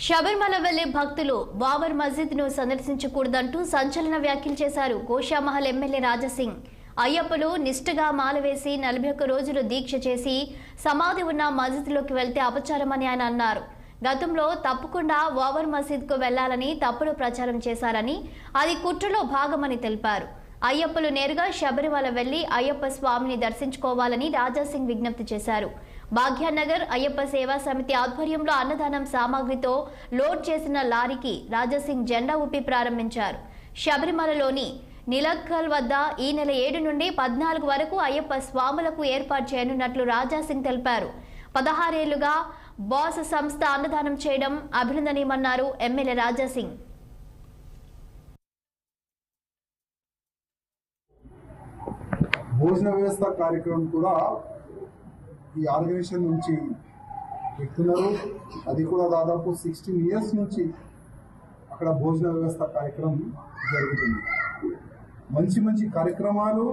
శబరిమల వెళ్లే భక్తులు బాబర్ మస్జిద్ ను సందర్శించకూడదంటూ సంచలన వ్యాఖ్యలు చేశారు గోషామహల్ ఎమ్మెల్యే రాజాసింగ్. అయ్యప్పలు నిష్ఠగా మాలవేసి 41 రోజులు దీక్ష చేసి సమాధి ఉన్న మస్జిద్లోకి వెళ్తే అపచారమని ఆయన అన్నారు. గతంలో తప్పకుండా బాబర్ మస్జిద్ కు వెళ్లాలని తప్పుడు ప్రచారం చేశారని, అది కుట్రలో భాగమని తెలిపారు. అయ్యప్పలు నేరుగా శబరిమల వెళ్లి అయ్యప్ప స్వామిని దర్శించుకోవాలని రాజాసింగ్ విజ్ఞప్తి చేశారు. భాగ్యనగర్ అయ్యప్ప సేవా సమితి ఆధ్వర్యంలో అన్నదానం సామాగ్రితో లోడ్ చేసిన లారీకి రాజాసింగ్ జెండా ఊపి ప్రారంభించారు. శబరిమలలోని నిలక్కల్ వద్ద ఈ నెల 7 నుండి 14 వరకు అయ్యప్ప స్వాములకు ఏర్పాటు చేయనున్నట్లు రాజాసింగ్ తెలిపారు. 16 ఏళ్లుగా బాస్ సంస్థ అన్నదానం చేయడం అభినందనీయమన్నారు ఎమ్మెల్యే రాజాసింగ్. భోజన వ్యవస్థ కార్యక్రమం కూడా ఈ ఆర్గనైజేషన్ నుంచి పెడుతున్నారు. అది కూడా దాదాపు 16 ఇయర్స్ నుంచి అక్కడ భోజన వ్యవస్థ కార్యక్రమం జరుగుతుంది. మంచి మంచి కార్యక్రమాలు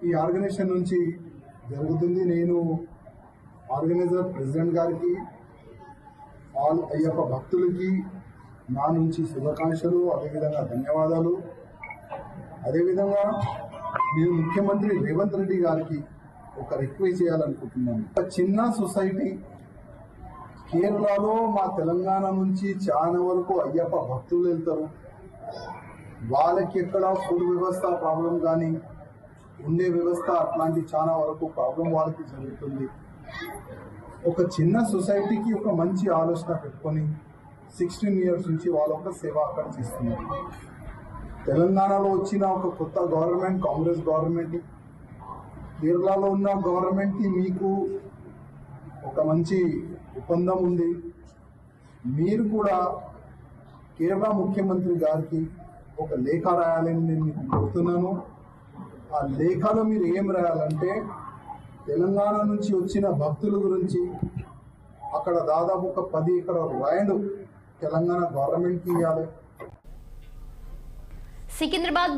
ఈ ఆర్గనైజేషన్ నుంచి జరుగుతుంది. నేను ఆర్గనైజర్ ప్రెసిడెంట్ గారికి, ఆల్ అయ్యప్ప భక్తులకి నా నుంచి శుభాకాంక్షలు, అదేవిధంగా ధన్యవాదాలు. అదేవిధంగా నేను ముఖ్యమంత్రి రేవంత్ రెడ్డి గారికి ఒక రిక్వెస్ట్ చేయాలనుకుంటున్నాను. ఒక చిన్న సొసైటీ కేరళలో మా తెలంగాణ నుంచి చాలా వరకు అయ్యప్ప భక్తులు వెళ్తారు. వాళ్ళకి ఎక్కడ ఫుడ్ వ్యవస్థ ప్రాబ్లం కానీ ఉండే వ్యవస్థ అట్లాంటి చాలా వరకు ప్రాబ్లం వాళ్ళకి జరుగుతుంది. ఒక చిన్న సొసైటీకి ఒక మంచి ఆలోచన పెట్టుకొని 16 ఇయర్స్ నుంచి వాళ్ళ ఒక సేవ అక్కడ చేస్తున్నారు. తెలంగాణలో వచ్చిన ఒక కొత్త గవర్నమెంట్, కాంగ్రెస్ గవర్నమెంట్, కేరళలో ఉన్న గవర్నమెంట్కి మీకు ఒక మంచి ఒప్పందం ఉంది. మీరు కూడా కేరళ ముఖ్యమంత్రి గారికి ఒక లేఖ రాయాలని నేను మీకు కోరుతున్నాను. ఆ లేఖలో మీరు ఏం రాయాలంటే తెలంగాణ నుంచి వచ్చిన భక్తుల గురించి అక్కడ దాదాపు ఒక 10 ఎకరాల ల్యాండ్ తెలంగాణ గవర్నమెంట్కి ఇవ్వాలి. సికింద్రాబాద్